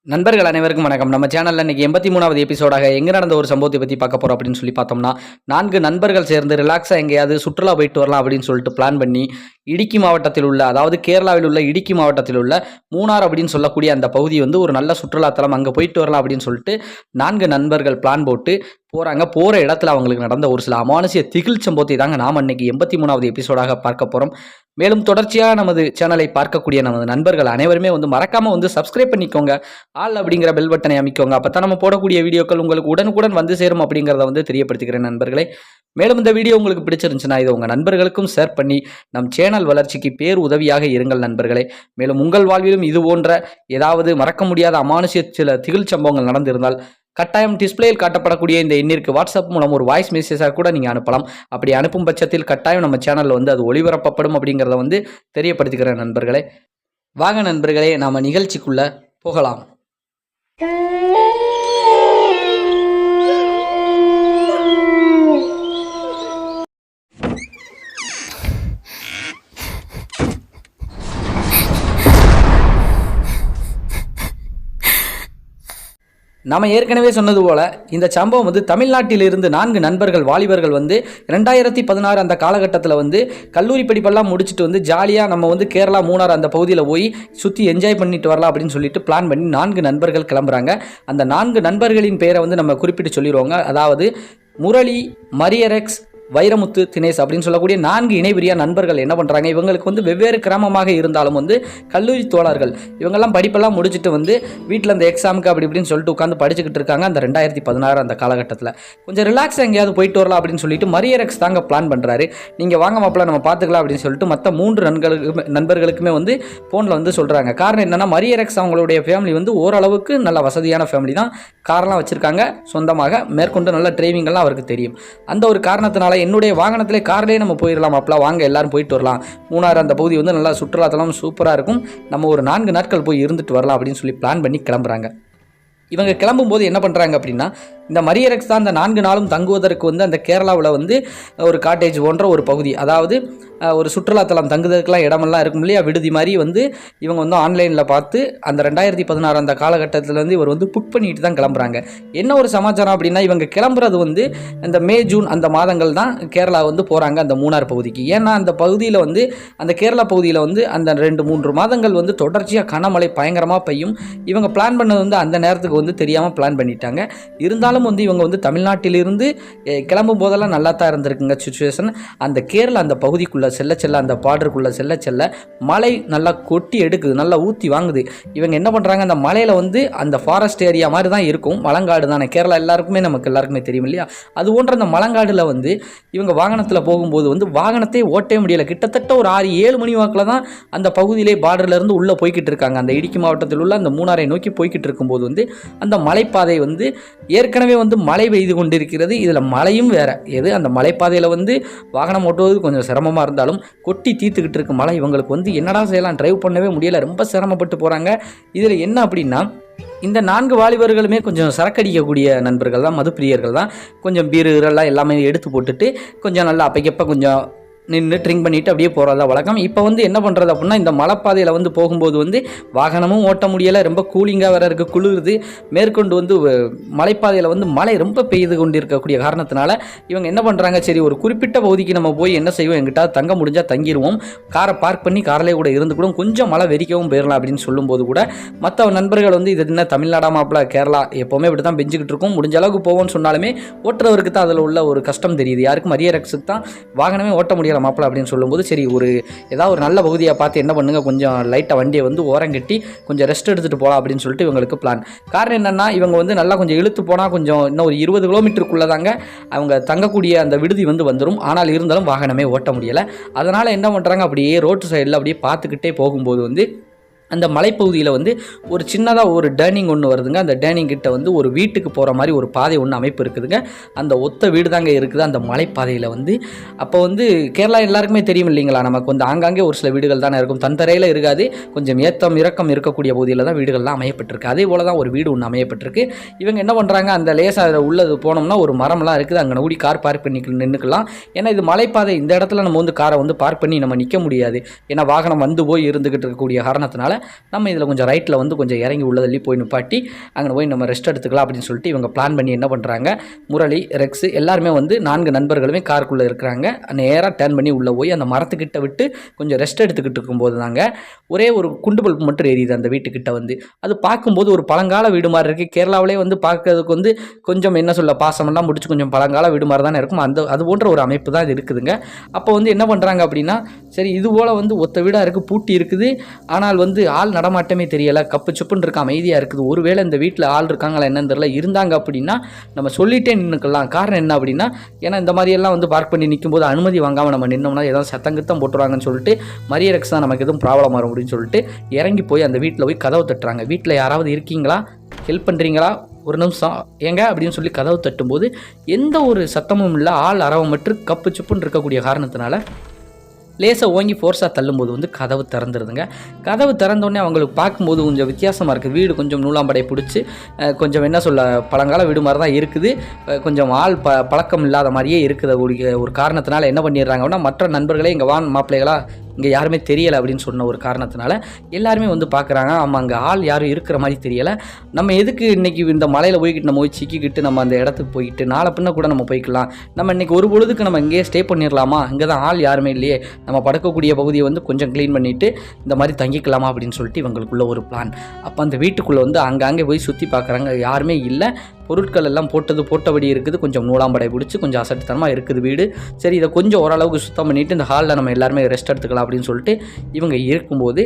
நண்பர்கள் அனைவருக்கும் வணக்கம். நம்ம சேனல்ல இன்னைக்கு 83வது எபிசோடாக எங்க நடந்த ஒரு சம்பவத்தை பத்தி பார்க்க போறோம் அப்படின்னு சொல்லி பார்த்தோம்னா, 4 நண்பர்கள் சேர்ந்து ரிலாக்ஸா எங்கேயாவது சுற்றுலா போயிட்டு வரலாம் அப்படின்னு சொல்லிட்டு பிளான் பண்ணி, இடுக்கி மாவட்டத்தில் உள்ள, அதாவது கேரளாவில் உள்ள இடுக்கி மாவட்டத்தில் உள்ள மூணார் அப்படின்னு சொல்லக்கூடிய அந்த பகுதி வந்து ஒரு நல்ல சுற்றுலா தலம். அங்க போயிட்டு வரலாம் அப்படின்னு சொல்லிட்டு 4 நண்பர்கள் பிளான் போட்டு போறாங்க. போற இடத்துல அவங்களுக்கு நடந்த ஒரு சில அமானுஷ்ய திகில் சம்பவத்தை தாங்க நாம இன்னைக்கு 83வது எபிசோடாக பார்க்க போறோம். மேலும் தொடர்ச்சியாக நமது சேனலை பார்க்கக்கூடிய நமது நண்பர்கள் அனைவருமே வந்து மறக்காம வந்து சப்ஸ்கிரைப் பண்ணிக்கோங்க. ஆல் அப்படிங்கிற பெல் பட்டனை அமைக்கோங்க. அப்பதான் நம்ம போடக்கூடிய வீடியோக்கள் உங்களுக்கு உடனுக்குடன் வந்து சேரும் அப்படிங்கிறத வந்து தெரியப்படுத்திக்கிறேன் நண்பர்களே. மேலும் இந்த வீடியோ உங்களுக்கு பிடிச்சிருந்துச்சுன்னா இதை உங்க நண்பர்களுக்கும் ஷேர் பண்ணி நம் சேனல் வளர்ச்சிக்கு பேர் உதவியாக இருங்கள் நண்பர்களே. மேலும் உங்கள் வாழ்விலும் இது போன்ற ஏதாவது மறக்க முடியாத அமானுஷ்ய சில திகில் சம்பவங்கள் நடந்திருந்தால் கட்டாயம் டிஸ்பிளேயில் காட்டப்படக்கூடிய இந்த எண்ணிற்கு வாட்ஸ்அப் மூலம் ஒரு வாய்ஸ் மெசேஜாக கூட நீங்கள் அனுப்பலாம். அப்படி அனுப்பும் பட்சத்தில் கட்டாயம் நம்ம சேனலில் வந்து அது ஒளிபரப்பப்படும் அப்படிங்கிறத வந்து தெரியப்படுத்திக்கிறேன் நண்பர்களே. வாங்க நண்பர்களே, நாம நிகழ்ச்சிக்குள்ள போகலாம். நம்ம ஏற்கனவே சொன்னது போல இந்த சம்பவம் வந்து தமிழ்நாட்டிலிருந்து 4 நண்பர்கள் வாலிபர்கள் வந்து 2016 அந்த காலகட்டத்தில் வந்து கல்லூரி படிப்பெல்லாம் முடிச்சுட்டு வந்து ஜாலியாக நம்ம வந்து கேரளா மூணார் அந்த பகுதியில் போய் சுற்றி என்ஜாய் பண்ணிட்டு வரலாம் அப்படின்னு சொல்லிட்டு பிளான் பண்ணி 4 நண்பர்கள் கிளம்புறாங்க. அந்த 4 நண்பர்களின் பேரை வந்து நம்ம குறிப்பிட்டு சொல்லிடுவோங்க. அதாவது முரளி, மரியரெக்ஸ், வைரமுத்து, தினேஷ் அப்படின்னு சொல்லக்கூடிய 4 இணைபிரியா நண்பர்கள் என்ன பண்ணுறாங்க, இவங்களுக்கு வந்து வெவ்வேறு கிராமமாக இருந்தாலும் வந்து கல்லூரி தோழர்கள். இவங்கெல்லாம் படிப்பெல்லாம் முடிச்சுட்டு வந்து வீட்டில் அந்த எக்ஸாமுக்கு அப்படி இப்படின்னு சொல்லிட்டு உட்காந்து படிச்சுக்கிட்டு இருக்காங்க. அந்த 2016 அந்த காலகட்டத்தில் கொஞ்சம் ரிலாக்ஸாக எங்கேயாவது போயிட்டு வரலாம் அப்படின்னு சொல்லிட்டு மரியரெக்ஸ் தாங்க பிளான் பண்ணுறாரு. நீங்கள் வாங்க மாப்பிள்ள நம்ம பார்த்துக்கலாம் அப்படின்னு சொல்லிட்டு மற்ற 3 நண்பர்களுக்குமே வந்து ஃபோனில் வந்து சொல்கிறாங்க. காரணம் என்னென்னா, மரியரெக்ஸ் அவங்களுடைய ஃபேமிலி வந்து ஓரளவுக்கு நல்ல வசதியான ஃபேமிலி தான். காரெலாம் வச்சுருக்காங்க சொந்தமாக, மேற்கொண்டு நல்ல டிரைவிங்கெல்லாம் அவருக்கு தெரியும். அந்த ஒரு காரணத்தினால என்னுடைய வாகனத்திலே கார்லேயே நம்ம போயிடலாம் அப்பலாம், வாங்க எல்லாரும் போயிட்டு வரலாம், மூணார் அந்த பகுதி வந்து நல்லா சுற்றுலாத்தலம் சூப்பராக இருக்கும், நம்ம ஒரு 4 நாட்கள் போய் இருந்துட்டு வரலாம் அப்படின்னு சொல்லி பிளான் பண்ணி கிளம்புறாங்க. இவங்க கிளம்பும்போது என்ன பண்ணுறாங்க அப்படின்னா, இந்த மரியரெக்ஸ் தான் அந்த 4 நாளும் தங்குவதற்கு வந்து அந்த கேரளாவில் வந்து ஒரு காட்டேஜ் போன்ற ஒரு பகுதி, அதாவது ஒரு சுற்றுலாத்தலம் தங்குவதற்கெல்லாம் இடமெல்லாம் இருக்கும் இல்லையா, விடுதி மாதிரி வந்து இவங்க வந்து ஆன்லைனில் பார்த்து அந்த 2016 அந்த காலகட்டத்தில் வந்து இவர் வந்து புக் பண்ணிட்டு தான் கிளம்புறாங்க. என்ன ஒரு சமாச்சாரம் அப்படின்னா, இவங்க கிளம்புறது வந்து இந்த மே ஜூன் அந்த மாதங்கள் தான் கேரளா வந்து போகிறாங்க அந்த மூணார் பகுதிக்கு. ஏன்னா அந்த பகுதியில் வந்து அந்த கேரளா பகுதியில் வந்து அந்த 2-3 மாதங்கள் வந்து தொடர்ச்சியாக கனமழை பயங்கரமாக பெய்யும். இவங்க பிளான் பண்ணது வந்து அந்த நேரத்துக்கு வந்து தெரியாமல் பிளான் பண்ணிட்டாங்க. இருந்தாலும் வந்து இவங்க வந்து தமிழ்நாட்டிலிருந்து கிளம்பும் போதெல்லாம் நல்லா தான் இருந்திருக்குங்க சுச்சுவேஷன். அந்த கேரளா அந்த பகுதிக்குள்ளே செல்ல அந்த பார்டருக்குள்ளே செல்ல மழை நல்லா கொட்டி எடுக்குது, நல்லா ஊற்றி வாங்குது. இவங்க என்ன பண்ணுறாங்க, அந்த மலையில் வந்து அந்த ஃபாரஸ்ட் ஏரியா மாதிரி தான் இருக்கும், மலங்காடு தானே கேரளா எல்லாருக்குமே, நமக்கு எல்லாருக்குமே தெரியும் இல்லையா. அது போன்ற அந்த மலங்காடில் வந்து இவங்க வாகனத்தில் போகும்போது வந்து வாகனத்தை ஓட்டவே முடியலை. கிட்டத்தட்ட ஒரு 6-7 மணி வாக்கில் தான் அந்த பகுதியிலே பார்டர்லேருந்து உள்ளே போய்கிட்டு இருக்காங்க. அந்த இடுக்கி மாவட்டத்தில் உள்ள அந்த மூணாரை நோக்கி போய்கிட்டு இருக்கும்போது வந்து அந்த மலைப்பாதை வந்து ஏற்கனவே வந்து மழை பெய்து கொண்டிருக்கிறது. இதில் மழையும் வேற எது, அந்த மலைப்பாதையில் வந்து வாகனம் ஓட்டுவது கொஞ்சம் சிரமமாக இருந்தாலும் கொட்டி தீர்த்துக்கிட்டு இருக்கு மழை. இவங்களுக்கு வந்து என்னடா செய்யலாம், டிரைவ் பண்ணவே முடியலை, ரொம்ப சிரமப்பட்டு போகிறாங்க. இதில் என்ன அப்படின்னா, இந்த 4 வாலிபர்களுமே கொஞ்சம் சரக்கடிக்கக்கூடிய நண்பர்கள் தான், மதுப்பிரியர்கள் தான். கொஞ்சம் பீருகள்லாம் எல்லாமே எடுத்து போட்டுட்டு கொஞ்சம் நல்லா அப்பைக்கப்போ கொஞ்சம் நின்று ட்ரிங்க் பண்ணிவிட்டு அப்படியே போகிறதா வழக்கம். இப்போ வந்து என்ன பண்ணுறது அப்படின்னா, இந்த மலைப்பாதையில் வந்து போகும்போது வந்து வாகனமும் ஓட்ட முடியலை, ரொம்ப கூலிங்காக வேற இருக்குது, குளிருது. மேற்கொண்டு வந்து மலைப்பாதையில் வந்து மழை ரொம்ப பெய்து கொண்டு இருக்கக்கூடிய காரணத்தினால இவங்க என்ன பண்ணுறாங்க, சரி ஒரு குறிப்பிட்ட பகுதிக்கு நம்ம போய் என்ன செய்வோம், எங்கிட்ட தங்க முடிஞ்சால் தங்கிடுவோம், காரை பார்க் பண்ணி காரிலே கூட இருந்து கூட கொஞ்சம் மழை வெறிக்கவும் போயிடலாம் அப்படின்னு சொல்லும்போது கூட மற்ற நண்பர்கள் வந்து இது என்ன தமிழ்நாடா மாப்பிள்ள, கேரளா எப்போவுமே இப்படி தான் பெஞ்சுக்கிட்டு இருக்கும், முடிஞ்ச அளவுக்கு போவோம்னு சொன்னாலுமே ஓட்டுறவருக்கு தான் அதில் உள்ள ஒரு கஷ்டம் தெரியுது. யாருக்கும் மரியரெக்ஸுக்கு தான் வாகனமே ஓட்ட முடியல மாப்பிள்ள அப்படின்னு சொல்லும்போது, சரி ஒரு ஏதாவது ஒரு நல்ல பகுதியை பார்த்து என்ன பண்ணுங்க, கொஞ்சம் லைட்டாக வண்டியை வந்து ஓரம் கட்டி கொஞ்சம் ரெஸ்ட் எடுத்துகிட்டு போகலாம் அப்படின்னு சொல்லிட்டு இவங்களுக்கு பிளான். காரணம் என்னென்னா, இவங்க வந்து நல்லா கொஞ்சம் இழுத்து போனால் கொஞ்சம் இன்னும் ஒரு 20 கிலோமீட்டருக்குள்ளே தாங்க அவங்க தங்கக்கூடிய அந்த விடுதி வந்து வந்துடும். ஆனால் இருந்தாலும் வாகனமே ஓட்ட முடியலை. அதனால் என்ன பண்ணுறாங்க, அப்படியே ரோட்டு சைடில் அப்படியே பார்த்துக்கிட்டே போகும்போது வந்து அந்த மலைப்பகுதியில் வந்து ஒரு சின்னதாக ஒரு டேர்னிங் ஒன்று வருதுங்க. அந்த டேர்னிங் கிட்ட வந்து ஒரு வீட்டுக்கு போகிற மாதிரி ஒரு பாதை ஒன்று அமைப்பு இருக்குதுங்க. அந்த ஒத்த வீடு தாங்க இருக்குது அந்த மலைப்பாதையில் வந்து. அப்போ வந்து கேரளா எல்லாருக்குமே தெரியும் இல்லைங்களா, நமக்கு வந்து ஆங்காங்கே ஒரு சில வீடுகள் தானே இருக்கும், தந்தரையில் இருக்காது, கொஞ்சம் ஏத்தம் இறக்கம் இருக்கக்கூடிய பகுதியில் தான் வீடுகள்லாம் அமையப்பட்டிருக்கு. அதே போல் தான் ஒரு வீடு ஒன்று அமையப்பட்டிருக்கு. இவங்க என்ன பண்ணுறாங்க, அந்த லேசாக உள்ளது போனோம்னா ஒரு மரம்லாம் இருக்குது, அங்கே கூடி கார் பார்க் பண்ணி நின்றுக்கலாம். ஏன்னா இது மலைப்பாதை, இந்த இடத்துல நம்ம வந்து காரை வந்து பார்க் பண்ணி நம்ம நிற்க முடியாது, ஏன்னா வாகனம் வந்து போய் இருந்துக்கிட்டு இருக்கக்கூடிய காரணத்தினால நம்ம இதில் கொஞ்சம் ரைட்டில் வந்து கொஞ்சம் இறங்கி உள்ளதள்ளி போய் நிப்பாட்டி அங்கே போய் நம்ம ரெஸ்ட் எடுத்துக்கலாம் அப்படின்னு சொல்லிட்டு இவங்க பிளான் பண்ணி என்ன பண்ணுறாங்க, முரளி, ரெக்ஸ் எல்லாருமே வந்து 4 நண்பர்களுமே காருக்குள்ளே இருக்கிறாங்க. நேராக டர்ன் பண்ணி உள்ளே போய் அந்த மரத்துக்கிட்ட விட்டு கொஞ்சம் ரெஸ்ட் எடுத்துக்கிட்டு இருக்கும்போது தாங்க ஒரே ஒரு குண்டு பல்ப் மட்டும் எரியுது அந்த வீட்டுக்கிட்ட வந்து. அது பார்க்கும்போது ஒரு பழங்கால வீடு மாதிரி இருக்குது. கேரளாவிலே வந்து பார்க்கறதுக்கு வந்து கொஞ்சம் என்ன சொல்ல பாசமெல்லாம் முடிச்சு கொஞ்சம் பழங்கால வீடு மாதிரி தானே இருக்கும். அது போன்ற ஒரு அமைப்பு தான் இது இருக்குதுங்க. அப்போ வந்து என்ன பண்ணுறாங்க அப்படின்னா, சரி இது போல் வந்து ஒத்த வீடாக இருக்குது, பூட்டி இருக்குது, ஆனால் வந்து ஆள் நடமாட்டமே தெரியலை, கப்பு சுப்புன்னு இருக்க அமைதியாக இருக்குது. ஒருவேளை இந்த வீட்டில் ஆள் இருக்காங்களா என்னன்னு தெரியல, இருந்தாங்க அப்படின்னா நம்ம சொல்லிட்டே நின்றுக்கலாம். காரணம் என்ன அப்படின்னா, ஏன்னா இந்த மாதிரியெல்லாம் வந்து பார்க் பண்ணி நிற்கும்போது அனுமதி வாங்காமல் நம்ம நின்னோம்னா ஏதாவது சத்தங்கத்தம் போட்டுருவாங்கன்னு சொல்லிட்டு மரிய ரெக்ஸ் தான் நமக்கு எதுவும் ப்ராப்ளம் வரும் அப்படின்னு சொல்லிட்டு இறங்கி போய் அந்த வீட்டில் போய் கதவு தட்டுறாங்க. வீட்டில் யாராவது இருக்கீங்களா, ஹெல்ப் பண்ணுறீங்களா, ஒரு நிமிஷம் ஏங்க அப்படின்னு சொல்லி கதவு தட்டும்போது எந்த ஒரு சத்தமும் இல்லை, ஆள் அரவம் மற்றும் கப்பு சுப்புன்னு இருக்கக்கூடிய காரணத்தினால லேசாக ஓங்கி ஃபோர்ஸாக தள்ளும்போது வந்து கதவு திறந்துருதுங்க. கதவு திறந்தோடனே அவங்களுக்கு பார்க்கும்போது கொஞ்சம் வித்தியாசமாக இருக்குது. வீடு கொஞ்சம் நூலாம்படை பிடிச்சி கொஞ்சம் என்ன சொல்ல பழங்கால வீடு மாதிரி தான் இருக்குது. கொஞ்சம் ஆள் பழக்கம் இல்லாத மாதிரியே இருக்குது. ஒரு காரணத்தினால என்ன பண்ணிடுறாங்க அப்படின்னா, மற்ற நண்பர்களே இங்கே வான் மாப்பிள்ளைகளா இங்கே யாருமே தெரியலை அப்படின்னு சொன்ன ஒரு காரணத்தினால எல்லாருமே வந்து பார்க்குறாங்க. ஆமாம், அங்கே ஆள் யாரும் இருக்கிற மாதிரி தெரியலை. நம்ம எதுக்கு இன்றைக்கி இந்த மலையில் போய்கிட்டு நம்ம போய் சிக்கிக்கிட்டு நம்ம அந்த இடத்துக்கு போய்கிட்டு நாளை பின்ன கூட நம்ம போய்க்கலாம், நம்ம இன்றைக்கி ஒரு பொழுதுக்கு நம்ம இங்கேயே ஸ்டே பண்ணிடலாமா, இங்கே தான் ஆள் யாருமே இல்லையே, நம்ம படுக்கக்கூடிய பகுதியை வந்து கொஞ்சம் க்ளீன் பண்ணிவிட்டு இந்த மாதிரி தங்கிக்கலாமா அப்படின்னு சொல்லிட்டு இவங்களுக்குள்ள ஒரு பிளான். அப்போ அந்த வீட்டுக்குள்ளே வந்து அங்கங்கே போய் சுற்றி பார்க்குறாங்க. யாருமே இல்லை, பொருட்கள் எல்லாம் போட்டபடி இருக்குது. கொஞ்சம் நூலாம்படை பிடிச்சி கொஞ்சம் அசட்டுத்தனமாக இருக்குது வீடு. சரி, இதை கொஞ்சம் ஓரளவுக்கு சுத்தம் பண்ணிவிட்டு இந்த ஹாலில் நம்ம எல்லாருமே ரெஸ்ட் எடுத்துக்கலாம் அப்படின்னு சொல்லிட்டு இவங்க இருக்கும்போது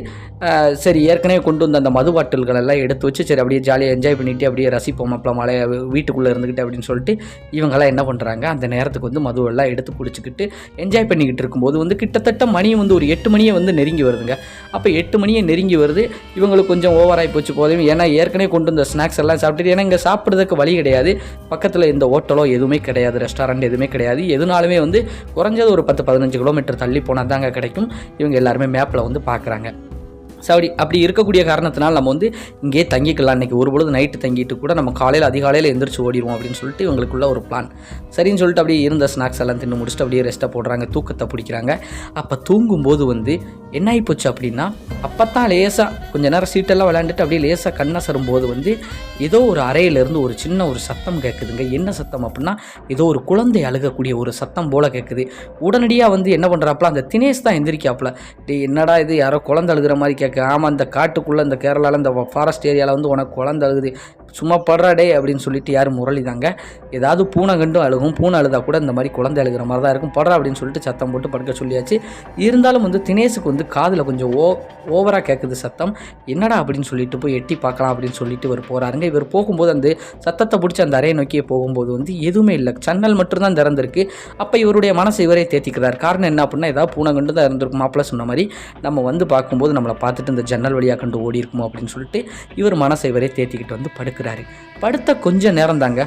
சரி ஏற்கனவே கொண்டு வந்த அந்த மது பாட்டில்கள் எல்லாம் எடுத்து வச்சு சரி அப்படியே ஜாலியாக என்ஜாய் பண்ணிவிட்டு அப்படியே ரசிப்போம் அப்பலாம் மலையை வீட்டுக்குள்ளே இருந்துக்கிட்டு அப்படின்னு சொல்லிட்டு இவங்கெல்லாம் என்ன பண்ணுறாங்க, அந்த நேரத்துக்கு வந்து மதுவெல்லாம் எடுத்து குடிச்சிக்கிட்டு என்ஜாய் பண்ணிக்கிட்டு இருக்கும்போது வந்து கிட்டத்தட்ட மணியும் வந்து ஒரு 8 மணியை வந்து நெருங்கி வருதுங்க. அப்போ 8 மணியை நெருங்கி வருது. இவங்களுக்கு கொஞ்சம் ஓவராகி போச்சு போதும். ஏன்னா ஏற்கனவே கொண்டு வந்த ஸ்நாக்ஸ் எல்லாம் சாப்பிட்டுட்டு, ஏன்னா இங்கே சாப்பிட்றதுக்கு வழி கிடையாது, பக்கத்தில் இந்த ஹோட்டலோ எதுவுமே கிடையாது, ரெஸ்டாரண்ட் எதுவுமே கிடையாது. எதுனாலுமே வந்து குறைஞ்சது ஒரு 10-15 கிலோமீட்டர் தள்ளி போனால் தாங்க கிடைக்கும். இவங்க எல்லாருமே மேப்பில் வந்து பார்க்குறாங்க. அப்படி இருக்கக்கூடிய காரணத்தினால் நம்ம வந்து இங்கேயே தங்கிக்கலாம், இன்றைக்கி ஒரு பொழுது நைட்டு தங்கிட்டு கூட நம்ம காலையில் அதிகாலையில் எந்திரிச்சு ஓடிடுவோம் அப்படின்னு சொல்லிட்டு இவங்களுக்குள்ள ஒரு பிளான். சரின்னு சொல்லிட்டு அப்படியே இருந்த ஸ்நாக்ஸ் எல்லாம் தின்னு முடிச்சுட்டு அப்படியே ரெஸ்ட்டை போடுறாங்க, தூக்கத்தை பிடிக்கிறாங்க. அப்போ தூங்கும்போது வந்து என்ன ஆகிப்போச்சு அப்படின்னா, அப்போ தான் லேசாக கொஞ்சம் நேரம் சீட்டெல்லாம் விளையாண்டுட்டு அப்படியே லேசாக கண்ணசரும்போது வந்து ஏதோ ஒரு அறையிலேருந்து ஒரு சின்ன ஒரு சத்தம் கேட்குதுங்க. என்ன சத்தம் அப்படின்னா, ஏதோ ஒரு குழந்தை அழுகக்கூடிய ஒரு சத்தம் போல் கேட்குது. உடனடியாக வந்து என்ன பண்ணுறாப்புல, அந்த தினேஷ் தான் எந்திரிக்காப்புல, என்னடா இது யாரோ குழந்தை அழுகிற மாதிரி கேட்க, ஆமாம் இந்த காட்டுக்குள்ளே இந்த கேரளாவில் இந்த ஃபாரஸ்ட் ஏரியாவில் வந்து உனக்கு குழந்தை அழுகுது, சும்மா படுறாடே அப்படின்னு சொல்லிட்டு யார் முரளி தாங்க. ஏதாவது பூனை கண்டும் அழுகும், பூனை அழுதா கூட இந்த மாதிரி குழந்தை அழுகிற மாதிரி தான் இருக்கும், படுறா அப்படின்னு சொல்லிட்டு சத்தம் போட்டு படுக்க சொல்லியாச்சு. இருந்தாலும் வந்து தினேஷுக்கு வந்து காதில் கொஞ்சம் ஓவராக கேட்குது சத்தம். என்னடா அப்படின்னு சொல்லிட்டு போய் எட்டி பார்க்கலாம் அப்படின்னு சொல்லிட்டு இவர் போகிறாருங்க. இவர் போகும்போது அந்த சத்தத்தை பிடிச்சி அந்த அறையை நோக்கியே போகும்போது வந்து எதுவுமே இல்லை, ஜன்னல் மட்டும்தான் திறந்திருக்கு. அப்போ இவருடைய மனசை இவரே தேத்திக்கிறார். காரணம் என்ன அப்படின்னா, ஏதாவது பூனை கண்டு தான் இருந்திருக்கும், மாப்பிள்ள சொன்ன மாதிரி நம்ம வந்து பார்க்கும்போது நம்மளை பார்த்துட்டு இந்த ஜன்னல் வழியாக கண்டு ஓடி இருக்குமோ அப்படின்னு சொல்லிட்டு இவர் மனசை இவரே தேத்திக்கிட்டு வந்து படுக்கிறாரு. படுத்த கொஞ்சம் நேரம் தாங்க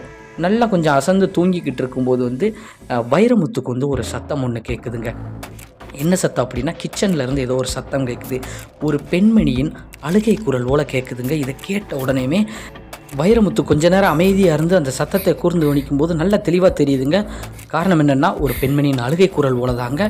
நல்லா கொஞ்சம் அசந்து தூங்கிக்கிட்டு இருக்கும்போது வந்து வைரமுத்துக்கு வந்து ஒரு சத்தம் ஒன்று கேட்குதுங்க. என்ன சத்தம் அப்படின்னா, கிச்சன்லேருந்து ஏதோ ஒரு சத்தம் கேட்குது. ஒரு பெண்மணியின் அழுகை குரல் போல கேட்குதுங்க. இதை கேட்ட உடனேமே வைரமுத்து கொஞ்ச நேரம் அமைதியாக இருந்து அந்த சத்தத்தை கூர்ந்து கவனிக்கும் போது நல்லா தெளிவாக தெரியுதுங்க. காரணம் என்னென்னா, ஒரு பெண்மணியின் அழுகை குரல் போல தாங்க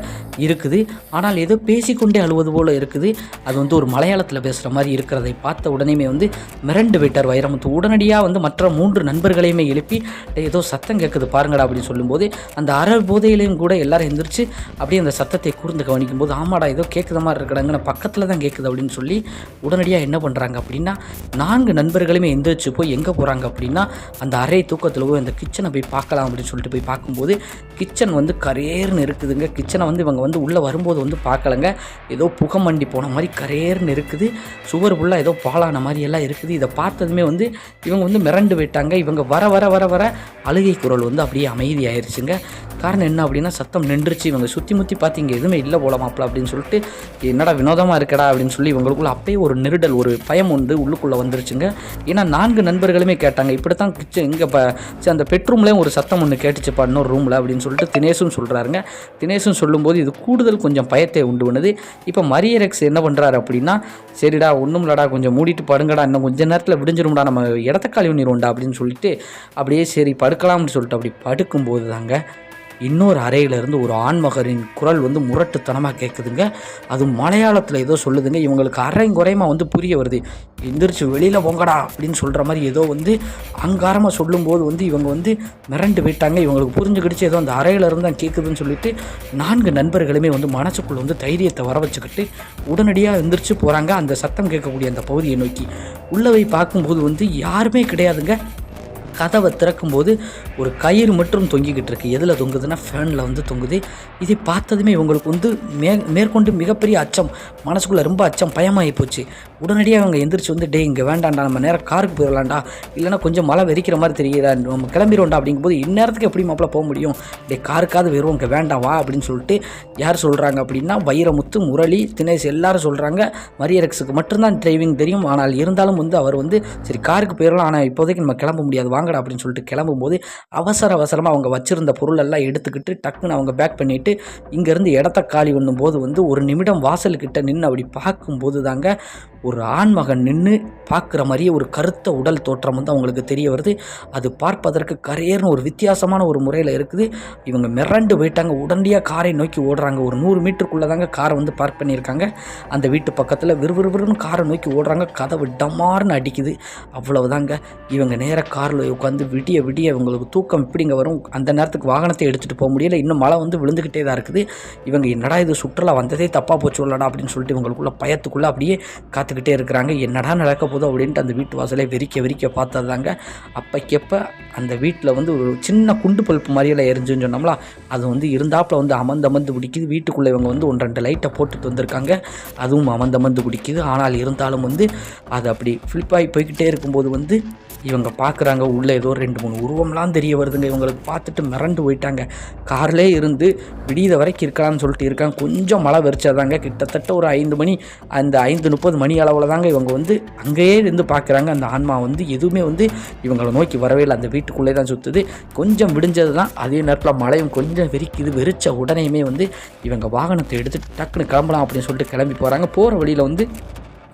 இருக்குது. ஆனால் ஏதோ பேசிக்கொண்டே அழுவது போல் இருக்குது. அது வந்து ஒரு மலையாளத்தில் பேசுகிற மாதிரி இருக்கிறதை பார்த்த உடனேமே வந்து மிரண்டு விட்டார் வைரமுத்து. உடனடியாக வந்து மற்ற 3 நண்பர்களையுமே எழுப்பி ஏதோ சத்தம் கேட்குது பாருங்கடா அப்படின்னு சொல்லும்போது அந்த அரை போதையிலையும் கூட எல்லாரும் எந்திரிச்சு அப்படியே அந்த சத்தத்தை கூர்ந்து கவனிக்கும் போது, ஆமாடா ஏதோ கேட்குற மாதிரி இருக்கிறாங்க, பக்கத்தில் தான் கேட்குது அப்படின்னு சொல்லி உடனடியாக என்ன பண்ணுறாங்க அப்படின்னா, 4 நண்பர்களுமே எந்திரிச்சு போய் எங்கே போகிறாங்க அப்படின்னா, அந்த அறை தூக்கத்தில் போய் அந்த கிச்சனை போய் பார்க்கலாம் அப்படின்னு சொல்லிட்டு போய் பார்க்கும்போது கிச்சன் வந்து கரேர்னு இருக்குதுங்க. கிச்சனை வந்து இவங்க வந்து உள்ளே வரும்போது வந்து பார்க்கலங்க, ஏதோ புகமண்டி போன மாதிரி கரேர்னு இருக்குது. சுவர் ஃபுல்லாக ஏதோ பாலான மாதிரி எல்லாம் இருக்குது. இதை பார்த்ததுமே வந்து இவங்க வந்து மிரண்டு விட்டாங்க. இவங்க வர வர வர வர அழுகை குரல் வந்து அப்படியே அமைதியாயிருச்சுங்க. காரணம் என்ன அப்படின்னா, சத்தம் நின்றுச்சு. இவங்க சுற்றி முற்றி பார்த்து இங்கே எதுவுமே இல்லை போல மாப்பிள்ள அப்படின்னு சொல்லிட்டு, என்னடா வினோதமாக இருக்கடா அப்படின்னு சொல்லி இவங்களுக்குள்ள அப்பயே ஒரு நெருடல், ஒரு பயம் வந்து உள்ளுக்குள்ளே வந்துருச்சுங்க. ஏன்னா 4 நண்பர்களுமே கேட்டாங்க, இப்படி தான் கிச்சன் இங்கே அந்த பெட்ரூம்லேயும் ஒரு சத்தம் ஒன்று கேட்டுச்சுப்பா இன்னொரு ரூமில் அப்படின்னு சொல்லிட்டு தினேஷும் சொல்கிறாருங்க. தினேஷும் சொல்லும்போது இது கூடுதல் கொஞ்சம் பயத்தை உண்டு பண்ணுது. இப்போ மரிய ரெக்ஸ் என்ன பண்ணுறாரு அப்படின்னா, சரிடா ஒன்றும் இல்லடா கொஞ்சம் மூடிட்டு படுங்கடா, இன்னும் கொஞ்சம் நேரத்தில் விடிஞ்சிரும்டா, நம்ம இடத்த காலி பண்ணிடுவோம்டா அப்படின்னு சொல்லிட்டு அப்படியே சரி படுக்கலாம்னு சொல்லிட்டு அப்படி படுக்கும்போது தாங்க இன்னொரு அறையிலேருந்து ஒரு ஆண்மகரின் குரல் வந்து முரட்டுத்தனமாக கேட்குதுங்க. அது மலையாளத்தில் ஏதோ சொல்லுதுங்க. இவங்களுக்கு அரையும் குறையமாக வந்து புரிய வருது. எந்திரிச்சு வெளியில் போங்கடா அப்படின்னு சொல்கிற மாதிரி ஏதோ வந்து அங்காரமாக சொல்லும்போது வந்து இவங்க வந்து மிரண்டு போயிட்டாங்க. இவங்களுக்கு புரிஞ்சுக்கிடுச்சு ஏதோ அந்த அறையிலேருந்து தான் கேட்குதுன்னு சொல்லிட்டு 4 நண்பர்களுமே வந்து மனசுக்குள்ளே வந்து தைரியத்தை வர வச்சுக்கிட்டு உடனடியாக எந்திரிச்சு போகிறாங்க அந்த சத்தம் கேட்கக்கூடிய அந்த பகுதியை நோக்கி. உள்ளே போய் பார்க்கும்போது வந்து யாருமே கிடையாதுங்க. கதவை திறக்கும்போது ஒரு கயிறு மட்டும் தொங்கிக்கிட்டு இருக்குது. எதில் தொங்குதுன்னா ஃபேனில் வந்து தொங்குது. இதை பார்த்ததுமே இவங்களுக்கு வந்து மேற்கொண்டு மிகப்பெரிய அச்சம், மனசுக்குள்ளே ரொம்ப அச்சம், பயமாகி போச்சு. உடனடியாக அவங்க எந்திரிச்சு வந்து டே இங்கே வேண்டாண்டா, நம்ம நேரம் காருக்கு போயிடலாண்டா, இல்லைனா கொஞ்சம் மழை வெறிக்கிற மாதிரி தெரியுதா, நம்ம கிளம்பிடுவோண்டா அப்படிங்கும்போது இந்நேரத்துக்கு எப்படி மாப்பிள்ள போக முடியும், டே காருக்காவது வெறும் இங்கே வேண்டாம் வா அப்படின்னு சொல்லிட்டு யார் சொல்கிறாங்க அப்படின்னா வைரமுத்து, முரளி, தினேஷ் எல்லாரும் சொல்கிறாங்க. மரியரக்ஸுக்கு மட்டும்தான் டிரைவிங் தெரியும். ஆனால் இருந்தாலும் வந்து அவர் வந்து சரி காருக்கு போயிடலாம், ஆனால் இப்போதைக்கு நம்ம கிளம்ப முடியாது வாங்கடா அப்படின்னு சொல்லிட்டு கிளம்பும்போது அவசரமாக அவங்க வச்சுருந்த பொருள் எல்லாம் எடுத்துக்கிட்டு டக்குன்னு அவங்க பேக் பண்ணிவிட்டு இங்கேருந்து இடத்த காலி பண்ணும்போது வந்து ஒரு நிமிடம் வாசல்கிட்ட நின்று அப்படி பார்க்கும்போது தாங்க ஒரு ஆண்மகன் நின்று பார்க்குற மாதிரியே ஒரு கருத்த உடல் தோற்றம் வந்து அவங்களுக்கு தெரிய வருது. அது பார்ப்பதற்கு கரையேறுன்னு ஒரு வித்தியாசமான ஒரு முறையில் இருக்குது. இவங்க மிரண்டு போயிட்டாங்க. உடனடியாக காரை நோக்கி ஓடுறாங்க. ஒரு 100 மீட்டருக்குள்ளே தாங்க காரை வந்து பார்க் பண்ணியிருக்காங்க. அந்த வீட்டு பக்கத்தில் விறுவிறுன்னு காரை நோக்கி ஓடுறாங்க. கதவு டமார்னு அடிக்குது. அவ்வளவுதாங்க. இவங்க நேராக காரில் உட்காந்து விடிய விடிய இவங்களுக்கு தூக்கம் இப்படிங்க வரும். அந்த நேரத்துக்கு வாகனத்தை எடுத்துகிட்டு போக முடியல. இன்னும் மழை வந்து விழுந்துக்கிட்டே தான் இருக்குது. இவங்க என்னடா இது சுற்றுலா வந்ததே தப்பாக போச்சு இல்லடா அப்படின்னு சொல்லிட்டு இவங்களுக்குள்ள பயத்துக்குள்ளே அப்படியே காத்துக்கிட்டே இருக்கிறாங்க. என்னடா நடக்க போதும் அப்படின்ட்டு அந்த வீட்டு வாசலை வெறிக்க பார்த்ததாங்க. அப்பைக்கப்போ அந்த வீட்டில் வந்து ஒரு சின்ன குண்டு பல்ப்பு மாதிரியெல்லாம் எரிஞ்சுன்னு சொன்னோம்ல, அது வந்து இருந்தாப்பில் வந்து அமர்ந்து பிடிக்குது. வீட்டுக்குள்ளே இவங்க வந்து 1-2 லைட்டை போட்டுட்டு வந்திருக்காங்க. அதுவும் அமர்ந்து பிடிக்குது. ஆனால் இருந்தாலும் வந்து அது அப்படி ஃப்ளிப்பாகி போய்கிட்டே இருக்கும்போது வந்து இவங்க பார்க்குறாங்க உள்ளே ஏதோ 2-3 உருவம்லாம் தெரிய வருதுங்க. இவங்களுக்கு பார்த்துட்டு மிரண்டு போயிட்டாங்க. கார்லேயே இருந்து விடியத வரைக்கும் இருக்கலாம்னு சொல்லிட்டு இருக்காங்க. கொஞ்சம் மழை வெறிச்சாதாங்க. கிட்டத்தட்ட ஒரு 5 மணி, அந்த 5:30 மணி அளவில் தாங்க இவங்க வந்து அங்கேயே இருந்து பார்க்குறாங்க. அந்த ஆன்மா வந்து எதுவுமே வந்து இவங்களை நோக்கி வரவே இல்லை. அந்த வீட்டுக்குள்ளே தான் சுற்றுது. கொஞ்சம் விடிஞ்சது தான். அதே நேரத்தில் மழையும் கொஞ்சம் வெறிக்குது. வெறிச்ச உடனேயுமே வந்து இவங்க வாகனத்தை எடுத்து டக்குன்னு கிளம்பலாம் அப்படின்னு சொல்லிட்டு கிளம்பி போகிறாங்க. போகிற வழியில் வந்து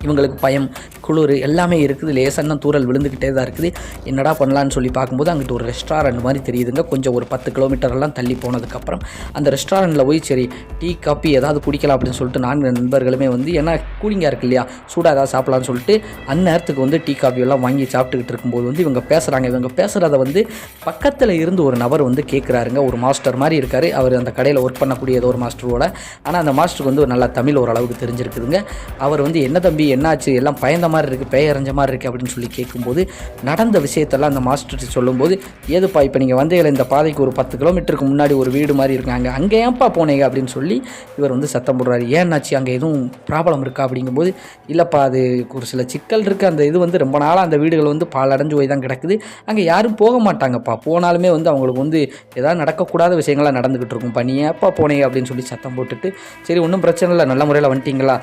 இவங்களுக்கு பயம், குளிர் எல்லாமே இருக்குது. லேசான தூரல் விழுந்துக்கிட்டே தான் இருக்குது. என்னடா பண்ணலான்னு சொல்லி பார்க்கும்போது அங்கிட்டு ஒரு ரெஸ்டாரண்ட் மாதிரி தெரியுதுங்க. கொஞ்சம் ஒரு 10 கிலோமீட்டர்லாம் தள்ளி போனதுக்கப்புறம் அந்த ரெஸ்டாரண்ட்டில் போய் சரி டீ காப்பி ஏதாவது குடிக்கலாம் அப்படின்னு சொல்லிட்டு 4 நண்பர்களுமே வந்து ஏன்னா கூலிங்காக இருக்கு இல்லையா, சூடாக ஏதாவது சாப்பிட்லான்னு சொல்லிட்டு அந்நேரத்துக்கு வந்து டீ காப்பி எல்லாம் வாங்கி சாப்பிட்டுக்கிட்டு இருக்கும்போது வந்து இவங்க பேசுகிறாங்க. இவங்க பேசுகிறத வந்து பக்கத்தில் இருந்து ஒரு நபர் வந்து கேட்குறாருங்க. ஒரு மாஸ்டர் மாதிரி இருக்கார். அவர் அந்த கடையில் ஒர்க் பண்ணக்கூடிய ஏதோ ஒரு மாஸ்டரோட. ஆனால் அந்த மாஸ்டருக்கு வந்து ஒரு நல்லா தமிழ் ஓரளவுக்கு தெரிஞ்சிருக்குதுங்க. அவர் வந்து என்ன தம்பி என்னாச்சு, எல்லாம் பயந்த மாதிரி இருக்குது, பேயறிஞ்ச மாதிரி இருக்குது அப்படின்னு சொல்லி கேட்கும்போது நடந்த விஷயத்தெல்லாம் அந்த மாஸ்டர் சொல்லும்போது, ஏதுப்பா இப்போ நீங்கள் வந்தீங்கள இந்த பாதைக்கு ஒரு 10 கிலோமீட்டருக்கு முன்னாடி ஒரு வீடு மாதிரி இருக்காங்க, அங்கே ஏன்ப்பா போனீங்க அப்படின்னு சொல்லி இவர் வந்து சத்தம் போடுறாரு. ஏன்னாச்சு அங்கே எதுவும் ப்ராப்ளம் இருக்கா அப்படிங்கும்போது, இல்லைப்பா அது ஒரு சில சிக்கல் இருக்குது, அந்த இது வந்து ரொம்ப நாளாக அந்த வீடுகள் வந்து பாலடைஞ்சு போய் தான் கிடக்குது, அங்கே யாரும் போக மாட்டாங்கப்பா, போனாலுமே வந்து அவங்களுக்கு வந்து ஏதாவது நடக்கக்கூடாத விஷயங்கள்லாம் நடந்துக்கிட்டு இருக்கும்ப்பா, நீ ஏன்ப்பா போனீங்க அப்படின்னு சொல்லி சத்தம் போட்டுட்டு, சரி ஒன்றும் பிரச்சனை இல்லை, நல்ல முறையில் வந்துட்டீங்களா,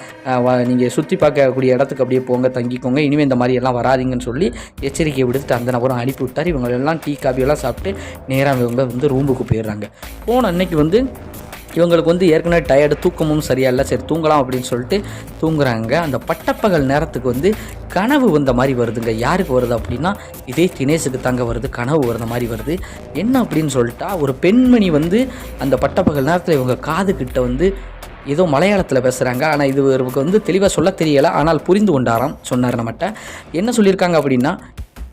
நீங்கள் சுற்றி பார்க்கக்கூடிய இடத்துக்கு அப்படியே போங்க, தங்கிக்கோங்க, இனிமேல் இந்த மாதிரி எல்லாம் வராதிங்கன்னு சொல்லி எச்சரிக்கை விடுத்துட்டு அந்த நபரும் அனுப்பி விட்டார். இவங்க எல்லாம் டீ காஃபியெல்லாம் சாப்பிட்டு நேராக இவங்க வந்து ரூமுக்கு போயிடுறாங்க. போன அன்னைக்கு வந்து இவங்களுக்கு வந்து ஏற்கனவே டயர்டு, தூக்கமும் சரியா இல்லை, சரி தூங்கலாம் அப்படின்னு சொல்லிட்டு தூங்குறாங்க. அந்த பட்டப்பகல் நேரத்துக்கு வந்து கனவு வந்த மாதிரி வருதுங்க. யாருக்கு வருது அப்படின்னா இதே தினேஷுக்கு தாங்க வருது. கனவு வருத மாதிரி வருது. என்ன அப்படின்னு சொல்லிட்டா ஒரு பெண்மணி வந்து அந்த பட்டப்பகல் நேரத்தில் இவங்க காது கிட்ட வந்து ஏதோ மலையாளத்தில் பேசுகிறாங்க. ஆனால் இது இவருக்கு வந்து தெளிவாக சொல்ல தெரியலை. ஆனால் புரிந்து கொண்டாராம். சொன்னார் நம்மகிட்ட. என்ன சொல்லியிருக்காங்க அப்படின்னா,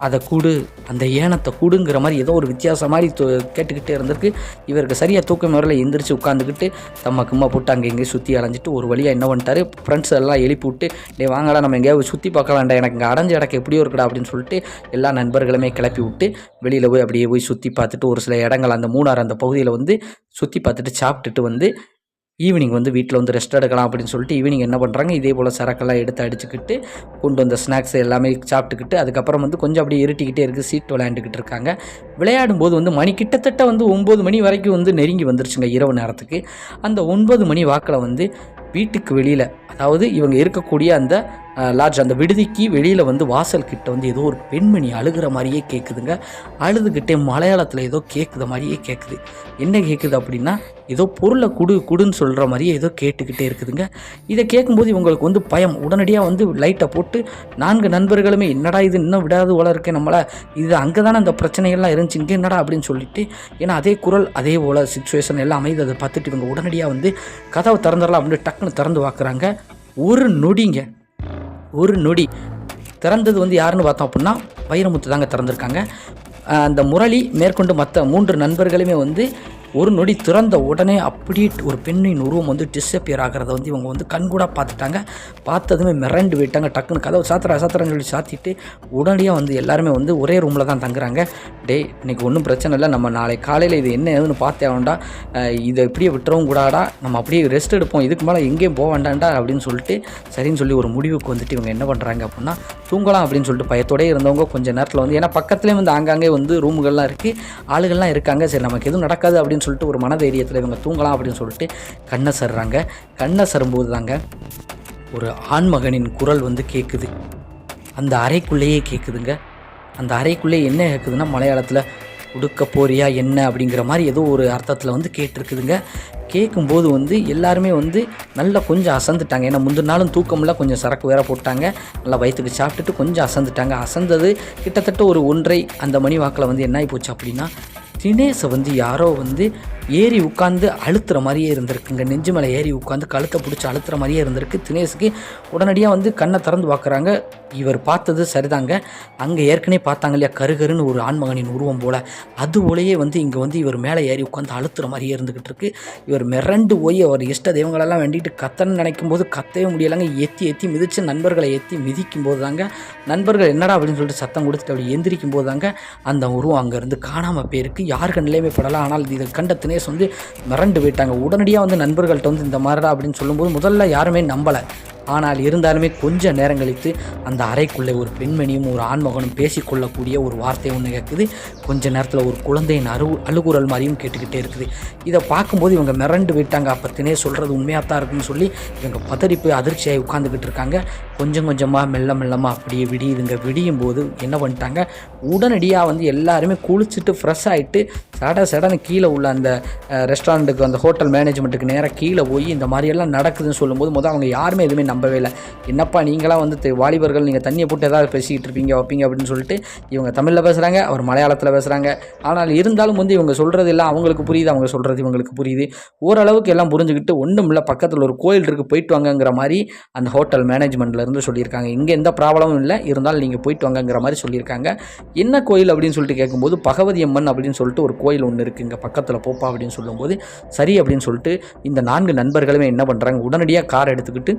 அதை கூடு, அந்த ஏனத்தை கூடுங்கிற மாதிரி ஏதோ ஒரு வித்தியாசம் மாதிரி கேட்டுக்கிட்டே இருந்திருக்கு. இவருக்கு சரியாக தூக்கம் வரல. எந்திரிச்சு உட்காந்துக்கிட்டு தம்மா கும்மா போட்டு அங்கே எங்கேயும் சுற்றி அலைஞ்சிட்டு ஒரு வழியாக என்ன பண்ணிட்டாரு, ஃப்ரெண்ட்ஸ் எல்லாம் எழுப்பி விட்டு டே வாங்கடா நம்ம எங்கேயாவது சுற்றி பார்க்கலாம்டா, எனக்கு இங்கே அடைஞ்ச இடக்கு எப்படியோ இருக்குடா அப்படின்னு சொல்லிட்டு எல்லா நண்பர்களுமே கிளப்பி விட்டு வெளியில் போய் அப்படியே போய் சுற்றி பார்த்துட்டு ஒரு சில இடங்கள் அந்த மூணார் அந்த பகுதியில் வந்து சுற்றி பார்த்துட்டு சாப்பிட்டுட்டு வந்து ஈவினிங் வந்து வீட்டில் வந்து ரெஸ்ட் எடுக்கலாம் அப்படின்னு சொல்லிட்டு ஈவினிங் என்ன பண்ணுறாங்க, இதே போல் சரக்கெல்லாம் எடுத்து அடிச்சுக்கிட்டு கொண்டு வந்த ஸ்நாக்ஸ் எல்லாமே சாப்பிட்டுக்கிட்டு அதுக்கப்புறம் வந்து கொஞ்சம் அப்படியே இருட்டிக்கிட்டே இருக்குது, சீட் விளையாண்டுக்கிட்டு இருக்காங்க. விளையாடும்போது வந்து மணி கிட்டத்தட்ட வந்து 9 மணி வரைக்கும் வந்து நெருங்கி வந்துருச்சுங்க இரவு நேரத்துக்கு. அந்த 9 மணி வாக்கில் வந்து வீட்டுக்கு வெளியில், அதாவது இவங்க இருக்கக்கூடிய அந்த லாட்ஜ் அந்த விடுதிக்கு வெளியில் வந்து வாசல் கிட்ட வந்து ஏதோ ஒரு பெண்மணி அழுகிற மாதிரியே கேட்குதுங்க. அழுதுகிட்டே மலையாளத்தில் ஏதோ கேட்குற மாதிரியே கேட்குது. என்ன கேட்குது அப்படின்னா, ஏதோ பொருளை குடுன்னு சொல்கிற மாதிரியே ஏதோ கேட்டுக்கிட்டே இருக்குதுங்க. இதை கேட்கும்போது இவங்களுக்கு வந்து பயம். உடனடியாக வந்து லைட்டை போட்டு 4 நண்பர்களுமே என்னடா இது இன்னும் விடாது போல இருக்கேன் நம்மளை, இது அங்கே தானே அந்த பிரச்சனைகள்லாம் இருந்துச்சு, இங்கே என்னடா அப்படின்னு சொல்லிட்டு, ஏன்னா அதே குரல் அதே போல் சுச்சுவேஷன் எல்லாம் அமைதி. அதை பார்த்துட்டு இவங்க உடனடியாக வந்து கதவை திறந்துடலாம் அப்படின்னு டக்குன்னு திறந்து பார்க்குறாங்க. ஒரு நொடி திறந்தது வந்து யாருன்னு பார்த்தோம் அப்படின்னா வைரமுத்து தாங்க திறந்திருக்காங்க. அந்த முரளி மேற்கொண்டு மற்ற 3 நண்பர்களுமே வந்து ஒரு நொடி திறந்த உடனே அப்படியே ஒரு பெண்ணின் உருவம் வந்து டிஸப்பியர் ஆகிறத வந்து இவங்க வந்து கண்கூடாக பார்த்துட்டாங்க. பார்த்ததுமே மிரண்டு போயிட்டாங்க. டக்குன்னு கதவை சாத்திரன்னு சொல்லி சாத்திட்டு உடனடியாக வந்து எல்லாருமே வந்து ஒரே ரூமில் தான் தங்குறாங்க. இன்றைக்கி ஒன்றும் பிரச்சனை இல்லை, நம்ம நாளை காலையில் இது என்ன ஏதுன்னு பார்த்தே வேண்டா, இதை இப்படியே விட்டுறவும் கூடாடா, நம்ம அப்படியே ரெஸ்ட் எடுப்போம், இதுக்கு மேலே எங்கேயும் போக வேண்டாண்டா அப்படின்னு சொல்லிட்டு சரின்னு சொல்லி ஒரு முடிவுக்கு வந்துட்டு இவங்க என்ன பண்ணுறாங்க அப்படின்னா தூங்கலாம் அப்படின்னு சொல்லிட்டு பயத்தோடய இருந்தவங்க கொஞ்சம் நேரத்தில் வந்து, ஏன்னா பக்கத்துலேயே வந்து ஆங்காங்கே வந்து ரூமுகள்லாம் இருக்குது, ஆளுகள்லாம் இருக்காங்க, சரி நமக்கு எதுவும் நடக்காது அப்படின்னு சொல்லிட்டு ஒரு மனதைரியத்தில் இவங்க தூங்கலாம் அப்படின்னு சொல்லிட்டு கண்ணை சர்றாங்க. கண்ணை சரும்போது தாங்க ஒரு ஆண்மகனின் குரல் வந்து கேட்குது. அந்த அறைக்குள்ளேயே கேட்குதுங்க. அந்த அறைக்குள்ளே என்ன கேட்குதுன்னா மலையாளத்தில் உடுக்க போறியா என்ன அப்படிங்கிற மாதிரி ஏதோ ஒரு அர்த்தத்தில் வந்து கேட்டிருக்குதுங்க. கேட்கும்போது வந்து எல்லாருமே வந்து நல்லா கொஞ்சம் அசந்துட்டாங்க. ஏன்னா முந்தின நாளும் தூக்கமில்ல, கொஞ்சம் சரக்கு வேற போட்டாங்க, நல்லா வயிற்றுக்கு சாப்பிட்டுட்டு கொஞ்சம் அசந்துட்டாங்க. அசந்தது கிட்டத்தட்ட ஒரு 1:30 அந்த மணி வாக்கில் வந்து என்ன ஆகி போச்சு அப்படின்னா, தினேஷை வந்து யாரோ வந்து ஏறி உட்காந்து அழுத்துற மாதிரியே இருந்திருக்குங்க. நெஞ்சு மேலே ஏறி உட்காந்து கழுத்தை பிடிச்சி அழுத்துற மாதிரியே இருந்திருக்கு. தினேஷுக்கு உடனடியாக வந்து கண்ணை திறந்து பார்க்குறாங்க. இவர் பார்த்தது சரிதாங்க, அங்கே ஏற்கனவே பார்த்தாங்க இல்லையா கருகருன்னு ஒரு ஆண்மகனின் உருவம் போல், அது போலயே வந்து இங்கே வந்து இவர் மேலே ஏறி உட்காந்து அழுத்துற மாதிரியே இருந்துக்கிட்டு இருக்கு. இவர் மிரண்டு போய் அவர் இஷ்ட தெய்வங்களெல்லாம் வேண்டிட்டு கத்தன்னு நினைக்கும் போது கத்தவே முடியலைங்க. எத்தி மிதித்து நண்பர்களை மிதிக்கும் போது தாங்க, நண்பர்கள் என்னடா அப்படின்னு சொல்லிட்டு சத்தம் கொடுத்துட்டு அப்படி எந்திரிக்கும் போது தாங்க அந்த உருவம் அங்கேருந்து காணாமல் போயிருக்கு. யார் கண்ணிலையுமே படலாம். ஆனால் இதை கண்ட தினேஷ் வந்து மிரண்டு போயிட்டாங்க. உடனடியாக வந்து நண்பர்கள்ட்ட வந்து இந்த மாதிரிடா அப்படின்னு சொல்லும்போது முதல்ல யாருமே நம்பலை. ஆனால் இருந்தாலுமே கொஞ்ச நேரம் கழித்து அந்த அறைக்குள்ளே ஒரு பெண்மணியும் ஒரு ஆண்மகனும் பேசிக்கொள்ளக்கூடிய ஒரு வார்த்தை ஒன்று கேட்குது. கொஞ்ச நேரத்தில் ஒரு குழந்தையின் அழுகுரல் மாதிரியும் கேட்டுக்கிட்டே இருக்குது. இதை பார்க்கும்போது இவங்க மிரண்டு போயிட்டாங்க. அப்போ தினேஷ் சொல்கிறது உண்மையாக தான் இருக்குன்னு சொல்லி இவங்க பதறி போய் அதிர்ச்சியாகி உட்காந்துக்கிட்டு இருக்காங்க. கொஞ்சம் கொஞ்சமாக மெல்லமாக அப்படியே விடியுதுங்க. விடியும் போது என்ன பண்ணிட்டாங்க, உடனடியாக வந்து எல்லாருமே குளிச்சுட்டு ஃப்ரெஷ் ஆகிட்டு சடன்னு கீழே உள்ள அந்த ரெஸ்டாரண்ட்டுக்கு அந்த ஹோட்டல் மேனேஜ்மெண்ட்டுக்கு நேராக கீழே போய் இந்த மாதிரியெல்லாம் நடக்குதுன்னு சொல்லும்போது முதல் அவங்க யாருமே எதுவுமே நம்பவே இல்லை. என்னப்பா நீங்களாம் வந்து வாலிபர்கள், நீங்கள் தண்ணியை போட்டு ஏதாவது பேசிக்கிட்டு இருப்பீங்க வைப்பீங்க அப்படின்னு சொல்லிட்டு இவங்க தமிழில் பேசுகிறாங்க, அவர் மலையாளத்தில் பேசுகிறாங்க. ஆனால் இருந்தாலும் வந்து இவங்க சொல்கிறது எல்லாம் அவங்களுக்கு புரியுது, அவங்க சொல்கிறது இவங்களுக்கு புரியுது. ஓரளவுக்கு எல்லாம் புரிஞ்சுக்கிட்டு ஒன்றும் இல்லை, பக்கத்தில் ஒரு கோயில் இருக்குது போயிட்டு வாங்கங்கிற மாதிரி அந்த ஹோட்டல் மேனேஜ்மெண்ட்லேருந்து சொல்லியிருக்காங்க. இங்கே எந்த ப்ராப்ளமும் இல்லை, இருந்தாலும் நீங்கள் போயிட்டு வாங்கங்கிற மாதிரி சொல்லியிருக்காங்க. என்ன கோயில் அப்படின்னு சொல்லிட்டு கேட்கும்போது பகவதி அம்மன் அப்படின்னு சொல்லிட்டு ஒரு கோயில் ஒன்று இருக்குது இங்கே பக்கத்தில் போப்பா அப்படின்னு சொல்லும்போது சரி அப்படின்னு சொல்லிட்டு இந்த 4 நண்பர்களுமே என்ன பண்ணுறாங்க, உடனடியாக கார் எடுத்துக்கிட்டு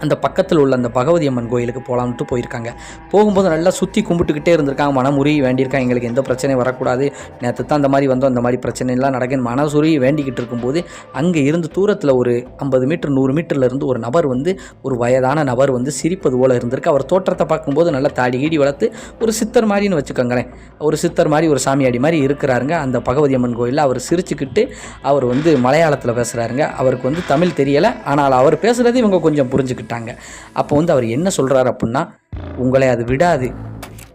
அந்த பக்கத்தில் உள்ள அந்த பகவதி அம்மன் கோயிலுக்கு போகலான்ட்டு போயிருக்காங்க. போகும்போது நல்லா சுற்றி கும்பிட்டுக்கிட்டே இருந்திருக்காங்க. மனமுறி வேண்டியிருக்காங்க, எங்களுக்கு எந்த பிரச்சனையும் வரக்கூடாது, நேற்று தான் அந்த மாதிரி வந்தோம், அந்த மாதிரி பிரச்சனைலாம் நடக்குன்னு மனசுரி வேண்டிக்கிட்டு இருக்கும்போது அங்கே இருந்து தூரத்தில் ஒரு 50 மீட்டர் 100 மீட்டரில் இருந்து ஒரு நபர் வந்து ஒரு வயதான நபர் வந்து சிரிப்பது போல் இருந்திருக்கு. அவர் தோற்றத்தை பார்க்கும்போது நல்லா தாடி கீடி வளர்த்து ஒரு சித்தர் மாதிரின்னு வச்சுக்கோங்களேன், ஒரு சித்தர் மாதிரி ஒரு சாமியாடி மாதிரி இருக்கிறாருங்க. அந்த பகவதி அம்மன் கோயிலில் அவர் சிரிச்சுக்கிட்டு அவர் வந்து மலையாளத்தில் பேசுகிறாருங்க. அவருக்கு வந்து தமிழ் தெரியலை, ஆனால் அவர் பேசுகிறது இவங்க கொஞ்சம் புரிஞ்சுக்கிட்டாங்க. அப்போ வந்து அவர் என்ன சொல்கிறார் அப்படின்னா, உங்களை அது விடாது,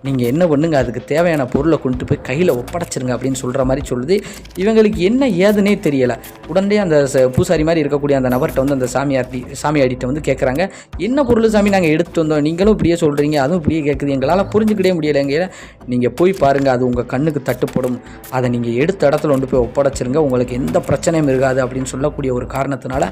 நீங்கள் என்ன பண்ணுங்க, அதுக்கு தேவையான பொருளை கொண்டு போய் கையில் ஒப்படைச்சிருங்க அப்படின்னு சொல்கிற மாதிரி சொல்லுது. இவங்களுக்கு என்ன ஏதுன்னே தெரியலை. உடனே அந்த பூசாரி மாதிரி இருக்கக்கூடிய அந்த நபர்கிட்ட வந்து அந்த சாமியாடிட்ட வந்து கேட்குறாங்க, என்ன பொருள் சாமி நாங்கள் எடுத்துகிட்டு வந்தோம், நீங்களும் இப்படியே சொல்கிறீங்க, அதுவும் இப்படியே கேட்குது, எங்களால் புரிஞ்சுக்கிட்டே முடியலைங்க. நீங்கள் போய் பாருங்கள், அது உங்கள் கண்ணுக்கு தட்டுப்படும், அதை நீங்கள் எடுத்த இடத்துல கொண்டு போய் ஒப்படைச்சிருங்க, உங்களுக்கு எந்த பிரச்சனையும் இருக்காது அப்படின்னு சொல்லக்கூடிய ஒரு காரணத்தினால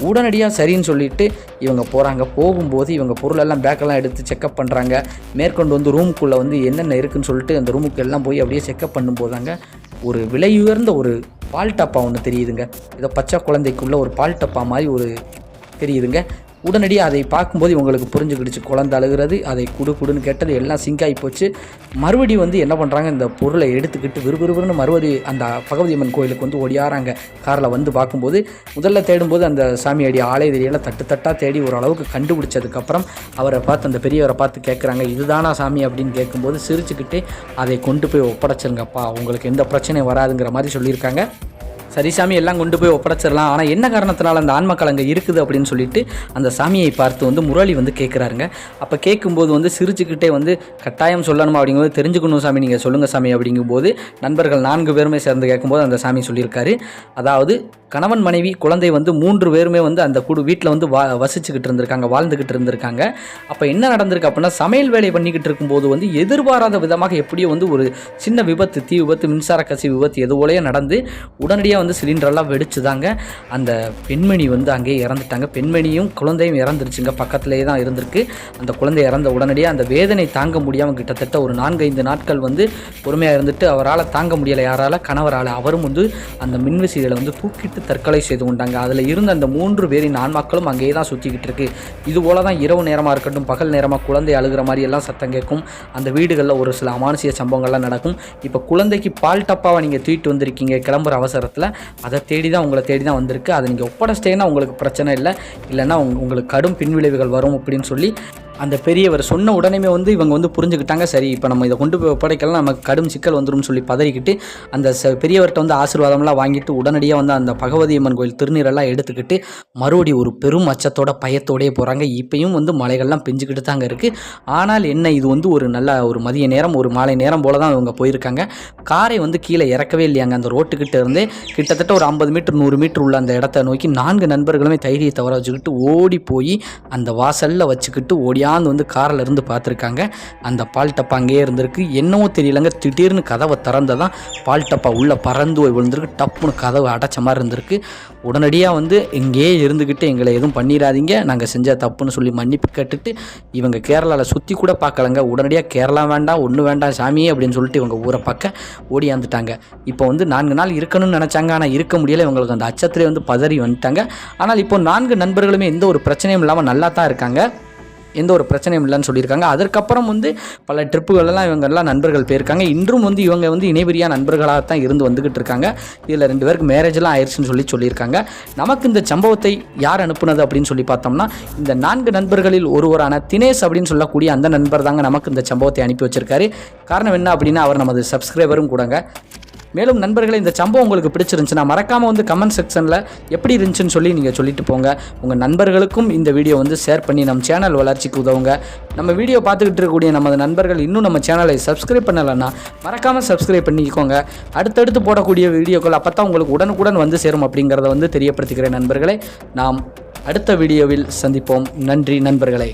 உடனடியாக சரின்னு சொல்லிட்டு இவங்க போகிறாங்க. போகும்போது இவங்க பொருளெல்லாம் பேக்கெல்லாம் எடுத்து செக்அப் பண்ணுறாங்க. மேற்கொண்டு வந்து ரூமுக்குள்ளே வந்து என்னென்ன இருக்குன்னு சொல்லிட்டு அந்த ரூமுக்கு எல்லாம் போய் அப்படியே செக்அப் பண்ணும்போதாங்க ஒரு விலையுயர்ந்த ஒரு பால் டப்பா ஒன்று தெரியுதுங்க. இதை பச்சை குழந்தைக்குள்ள ஒரு பால் டப்பா மாதிரி ஒரு தெரியுதுங்க. உடனடியாக அதை பார்க்கும்போது இவங்களுக்கு புரிஞ்சுக்கிடுச்சு, குழந்தை அழுகிறது, அதை குடுன்னு கேட்டது எல்லாம் சிங்காகி போச்சு. மறுபடி வந்து என்ன பண்ணுறாங்க, இந்த பொருளை எடுத்துக்கிட்டு விறுவிறுன்னு மறுபடி அந்த பகவதி அம்மன் கோயிலுக்கு வந்து ஓடியாராங்க. காரில் வந்து பார்க்கும்போது முதல்ல தேடும்போது அந்த சாமியாடி ஆலய தெரியல, தட்டாக தேடி ஓரளவுக்கு கண்டுபிடிச்சதுக்கப்புறம் அவரை பார்த்து அந்த பெரியவரை பார்த்து கேட்குறாங்க, இதுதானா சாமி அப்படின்னு கேட்கும்போது சிரிச்சுக்கிட்டு அதை கொண்டு போய் ஒப்படைச்சிருங்கப்பா, உங்களுக்கு எந்த பிரச்சனையும் வராதுங்கிற மாதிரி சொல்லியிருக்காங்க. சரி சாமி எல்லாம் கொண்டு போய் ஒப்படைச்சிடலாம், ஆனால் என்ன காரணத்தினால அந்த ஆன்மக்கள் அங்கே இருக்குது அப்படின்னு சொல்லிட்டு அந்த சாமியை பார்த்து வந்து முரளி வந்து கேட்குறாருங்க. அப்போ கேட்கும்போது வந்து சிரிச்சுக்கிட்டே வந்து கட்டாயம் சொல்லணுமா அப்படிங்கும்போது, தெரிஞ்சுக்கணும் சாமி, நீங்கள் சொல்லுங்கள் சாமி அப்படிங்கும்போது நண்பர்கள் 4 பேருமே சேர்ந்து கேட்கும்போது அந்த சாமி சொல்லியிருக்காரு, அதாவது கணவன் மனைவி குழந்தை வந்து 3 பேருமே வந்து அந்த வீட்டில் வந்து வசிச்சுக்கிட்டு இருந்திருக்காங்க, வாழ்ந்துக்கிட்டு இருந்திருக்காங்க. அப்போ என்ன நடந்திருக்கு அப்படின்னா, சமையல் வேலை பண்ணிக்கிட்டு இருக்கும்போது வந்து எதிர்பாராத விதமாக எப்படியோ வந்து ஒரு சின்ன விபத்து, தீ விபத்து, மின்சார கசிவு விபத்து எதுவோலையே நடந்து உடனடியாக வந்து சிலிண்டரெல்லாம் வெடிச்சுதாங்க. அந்த பெண்மணி வந்து அங்கேயே இறந்துட்டாங்க. பெண்மணியும் குழந்தையும் இறந்துருச்சுங்க, பக்கத்துலேயே தான் இருந்திருக்கு. அந்த குழந்தை இறந்த உடனடியாக அந்த வேதனை தாங்க முடியாமல் கிட்டத்தட்ட ஒரு 4-5 நாட்கள் வந்து பொறுமையாக இருந்துட்டு அவரால் தாங்க முடியலை, யாரால், கணவரால். அவரும் வந்து அந்த மின்விசிறிகளை வந்து தூக்கிட்டு தற்கொலை செய்து கொண்டாங்க. அதில் இருந்த அந்த 3 பேரின் ஆன்மாக்களும் அங்கேயே தான் சுற்றிக்கிட்டு இருக்கு. இதுபோல தான் இரவு நேரமாக இருக்கட்டும், பகல் நேரமாக குழந்தை அழுகிற மாதிரி எல்லாம் சத்தம் கேட்கும். அந்த வீடுகளில் ஒரு சில அமானுஷிய சம்பவங்கள்லாம் நடக்கும். இப்போ குழந்தைக்கு பால் டப்பாவை நீங்கள் தூக்கிட்டு வந்திருக்கீங்க கிளம்புற அவசரத்தில், அதை தேடி தான் உங்களை தேடி தான் வந்திருக்கு. அதை நீங்கள் ஒப்படைச்சிட்டீங்கன்னா உங்களுக்கு பிரச்சனை இல்லை, இல்லைன்னா உங்களுக்கு கடும் பின்விளைவுகள் வரும் அப்படின்னு சொல்லி அந்த பெரியவர் சொன்ன உடனே வந்து இவங்க வந்து புரிஞ்சுக்கிட்டாங்க. சரி, இப்போ நம்ம இதை கொண்டு போய் ஒப்படைக்கலாம், நமக்கு கடும் சிக்கல் வந்துடும் சொல்லி பதறிக்கிட்டு அந்த பெரியவர்கிட்ட வந்து ஆசீர்வாதம்லாம் வாங்கிட்டு உடனடியாக வந்து அந்த பகவதி அம்மன் கோயில் திருநீரெல்லாம் எடுத்துக்கிட்டு மறுபடியும் ஒரு பெரும் அச்சத்தோட பயத்தோடய போகிறாங்க. இப்பயும் வந்து மலைகள்லாம் பெஞ்சுக்கிட்டு தாங்க இருக்குது. ஆனால் என்ன, இது வந்து ஒரு நல்ல ஒரு மதிய நேரம், ஒரு மாலை நேரம் போல தான் இவங்க போயிருக்காங்க. காரை வந்து கீழே இறக்கவே இல்லையாங்க. அந்த ரோட்டுக்கிட்ட இருந்தே கிட்டத்தட்ட ஒரு 50 மீட்டர் 100 மீட்டர் உள்ள அந்த இடத்த நோக்கி 4 நண்பர்களுமே தைரியத்தை வர வச்சுக்கிட்டு ஓடி போய் அந்த வாசலில் வச்சுக்கிட்டு ஓடியாந்து வந்து காரில் இருந்து பார்த்துருக்காங்க. அந்த பால் டப்பா அங்கேயே இருந்திருக்கு. என்னவோ தெரியலங்க, திடீர்னு கதவை திறந்ததான் பால் டப்பா உள்ளே பறந்து விழுந்திருக்கு. டப்புன்னு கதவை அடைச்ச மாதிரி இருந்திருக்கு. உடனடியாக வந்து இங்கேயே இருந்துக்கிட்டு எங்களை எதுவும் பண்ணிடாதீங்க, நாங்கள் செஞ்ச தப்புன்னு சொல்லி மன்னிப்பு கேட்டுட்டு இவங்க கேரளாவில் சுற்றி கூட பார்க்கலங்க. உடனடியாக கேரளா வேண்டாம், ஒன்றும் வேண்டாம் சாமியே அப்படின்னு சொல்லிட்டு இவங்க ஊரை பக்கம் ஓடியாந்துட்டாங்க. இப்போ வந்து 4 நாள் இருக்கணும்னு நினச்சாங்க, ஆனால் இருக்க முடியலை. இவங்களுக்கு அந்த அச்சத்திலே வந்து பதறி வந்துட்டாங்க. ஆனால் இப்போ 4 நண்பர்களுமே எந்த ஒரு பிரச்சனையும் இல்லாமல் நல்லா தான் இருக்காங்க, எந்த ஒரு பிரச்சனையும் இல்லைன்னு சொல்லியிருக்காங்க. அதற்கப்புறம் வந்து பல ட்ரிப்புகளெல்லாம் இவங்கெல்லாம் நண்பர்கள் போயிருக்காங்க. இன்றும் வந்து இவங்க வந்து இணைபிரியா நண்பர்களாக தான் இருந்து வந்துக்கிட்டு இருக்காங்க. இதில் 2 பேருக்கு மேரேஜெலாம் ஆயிடுச்சுன்னு சொல்லியிருக்காங்க. நமக்கு இந்த சம்பவத்தை யார் அனுப்புனது அப்படின்னு சொல்லி பார்த்தோம்னா, இந்த 4 நண்பர்களில் ஒருவரான தினேஷ் அப்படின்னு சொல்லக்கூடிய அந்த நண்பர் தாங்க நமக்கு இந்த சம்பவத்தை அனுப்பி வச்சிருக்காரு. காரணம் என்ன அப்படின்னா, அவர் நமது சப்ஸ்கிரைபரும் கூடங்க. மேலும் நண்பர்களே, இந்த சம்பவம் உங்களுக்கு பிடிச்சிருந்துச்சுன்னா மறக்காமல் வந்து கமெண்ட் செக்ஷனில் எப்படி இருந்துச்சுன்னு சொல்லி நீங்கள் சொல்லிட்டு போங்க. உங்கள் நண்பர்களுக்கும் இந்த வீடியோ வந்து ஷேர் பண்ணி நம்ம சேனல் வளர்ச்சிக்கு உதவுங்க. நம்ம வீடியோ பார்த்துக்கிட்டு இருக்கக்கூடிய நமது நண்பர்கள் இன்னும் நம்ம சேனலை சப்ஸ்கிரைப் பண்ணலைன்னா மறக்காமல் சப்ஸ்கிரைப் பண்ணிக்கோங்க. அடுத்தடுத்து போடக்கூடிய வீடியோக்கள் அப்போ தான் உங்களுக்கு உடனுக்குடன் வந்து சேரும் அப்படிங்கிறத வந்து தெரியப்படுத்திக்கிறேன் நண்பர்களே. நாம் அடுத்த வீடியோவில் சந்திப்போம். நன்றி நண்பர்களே.